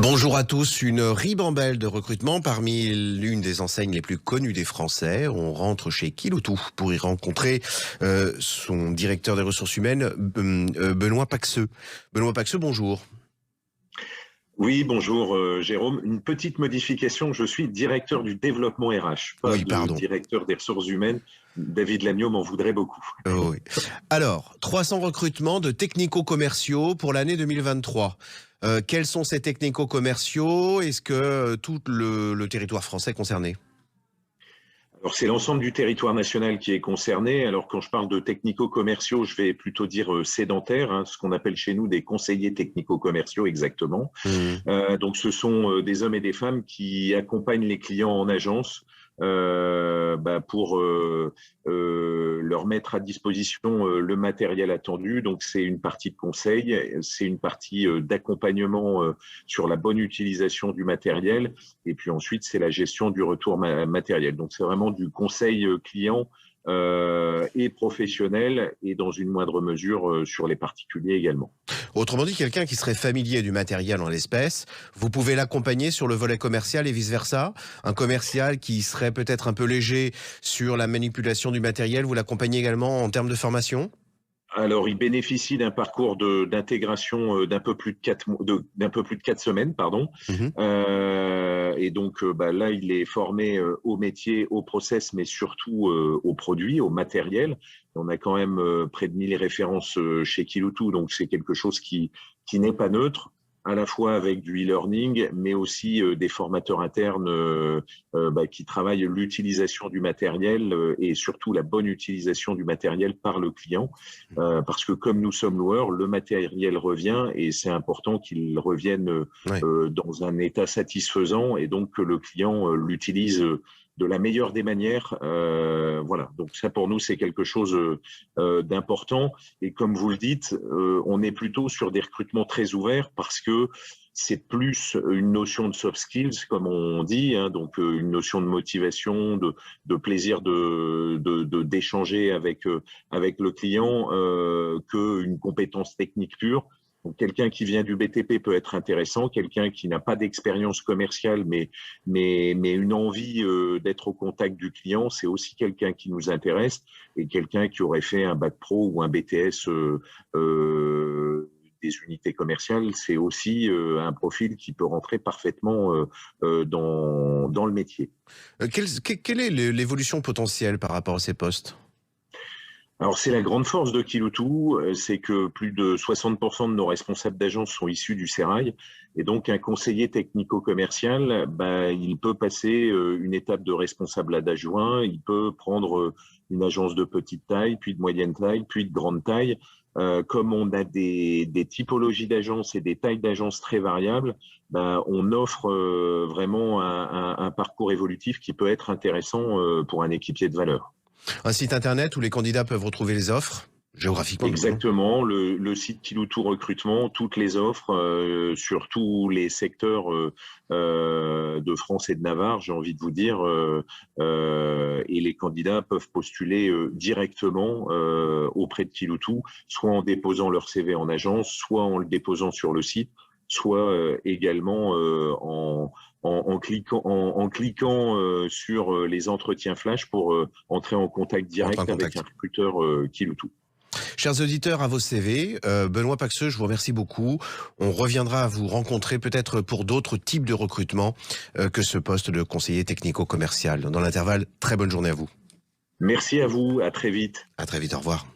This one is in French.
Bonjour à tous, une ribambelle de recrutement parmi l'une des enseignes les plus connues des Français. On rentre chez Kiloutou pour y rencontrer son directeur des ressources humaines, Benoît Paxeux. Benoît Paxeux, bonjour. Oui, bonjour Jérôme. Une petite modification, je suis directeur du développement RH, pas Oui, de pardon. directeur des ressources humaines. David Lamiot m'en voudrait beaucoup. Oui. Alors, 300 recrutements de technico-commerciaux pour l'année 2023. Quels sont ces technico-commerciaux? Est-ce que tout le territoire français est concerné? Alors c'est l'ensemble du territoire national qui est concerné. Alors quand je parle de technico-commerciaux, je vais plutôt dire sédentaires, hein, ce qu'on appelle chez nous des conseillers technico-commerciaux exactement. Mmh. Donc ce sont des hommes et des femmes qui accompagnent les clients en agence pour leur mettre à disposition le matériel attendu. Donc c'est une partie de conseil, c'est une partie d'accompagnement sur la bonne utilisation du matériel, et puis ensuite c'est la gestion du retour matériel. Donc c'est vraiment du conseil client et professionnel, et dans une moindre mesure sur les particuliers également. Autrement dit, quelqu'un qui serait familier du matériel en l'espèce, vous pouvez l'accompagner sur le volet commercial et vice-versa. Un commercial qui serait peut-être un peu léger sur la manipulation du matériel, vous l'accompagnez également en termes de formation? Alors, il bénéficie d'un parcours d'intégration d'un peu plus de 4 semaines, pardon. Mhm. Et donc, là, il est formé au métier, au process, mais surtout aux produits, au matériel. On a quand même près de 1000 références chez Kiloutou, donc c'est quelque chose qui n'est pas neutre, à la fois avec du e-learning, mais aussi des formateurs internes qui travaillent l'utilisation du matériel et surtout la bonne utilisation du matériel par le client. Parce que comme nous sommes loueurs, le matériel revient, et c'est important qu'il revienne Ouais. dans un état satisfaisant, et donc que le client l'utilise de la meilleure des manières. Voilà, donc ça pour nous c'est quelque chose d'important. Et comme vous le dites, on est plutôt sur des recrutements très ouverts, parce que c'est plus une notion de soft skills, comme on dit, hein, donc une notion de motivation, de plaisir d'échanger avec le client, qu'une compétence technique pure. Donc, quelqu'un qui vient du BTP peut être intéressant, quelqu'un qui n'a pas d'expérience commerciale, mais une envie d'être au contact du client, c'est aussi quelqu'un qui nous intéresse, et quelqu'un qui aurait fait un bac pro ou un BTS des unités commerciales, c'est aussi un profil qui peut rentrer parfaitement dans le métier. Quelle est l'évolution potentielle par rapport à ces postes? Alors, c'est la grande force de Kiloutou, c'est que plus de 60% de nos responsables d'agence sont issus du Sérail. Et donc, un conseiller technico-commercial, il peut passer une étape de responsable d'adjoint, il peut prendre une agence de petite taille, puis de moyenne taille, puis de grande taille. Comme on a des typologies d'agences et des tailles d'agences très variables, on offre vraiment un parcours évolutif qui peut être intéressant pour un équipier de valeur. Un site internet où les candidats peuvent retrouver les offres, géographiquement bien sûr. Exactement, le site Kiloutou Recrutement, toutes les offres sur tous les secteurs de France et de Navarre, j'ai envie de vous dire, et les candidats peuvent postuler directement auprès de Kiloutou, soit en déposant leur CV en agence, soit en le déposant sur le site, soit également en cliquant sur les entretiens flash pour entrer en contact Entre en direct avec un contact. recruteur Kiloutou. Chers auditeurs, à vos CV, Benoît Paxeux, je vous remercie beaucoup. On reviendra à vous rencontrer peut-être pour d'autres types de recrutement que ce poste de conseiller technico-commercial. Dans l'intervalle, très bonne journée à vous. Merci à vous, à très vite. À très vite, au revoir.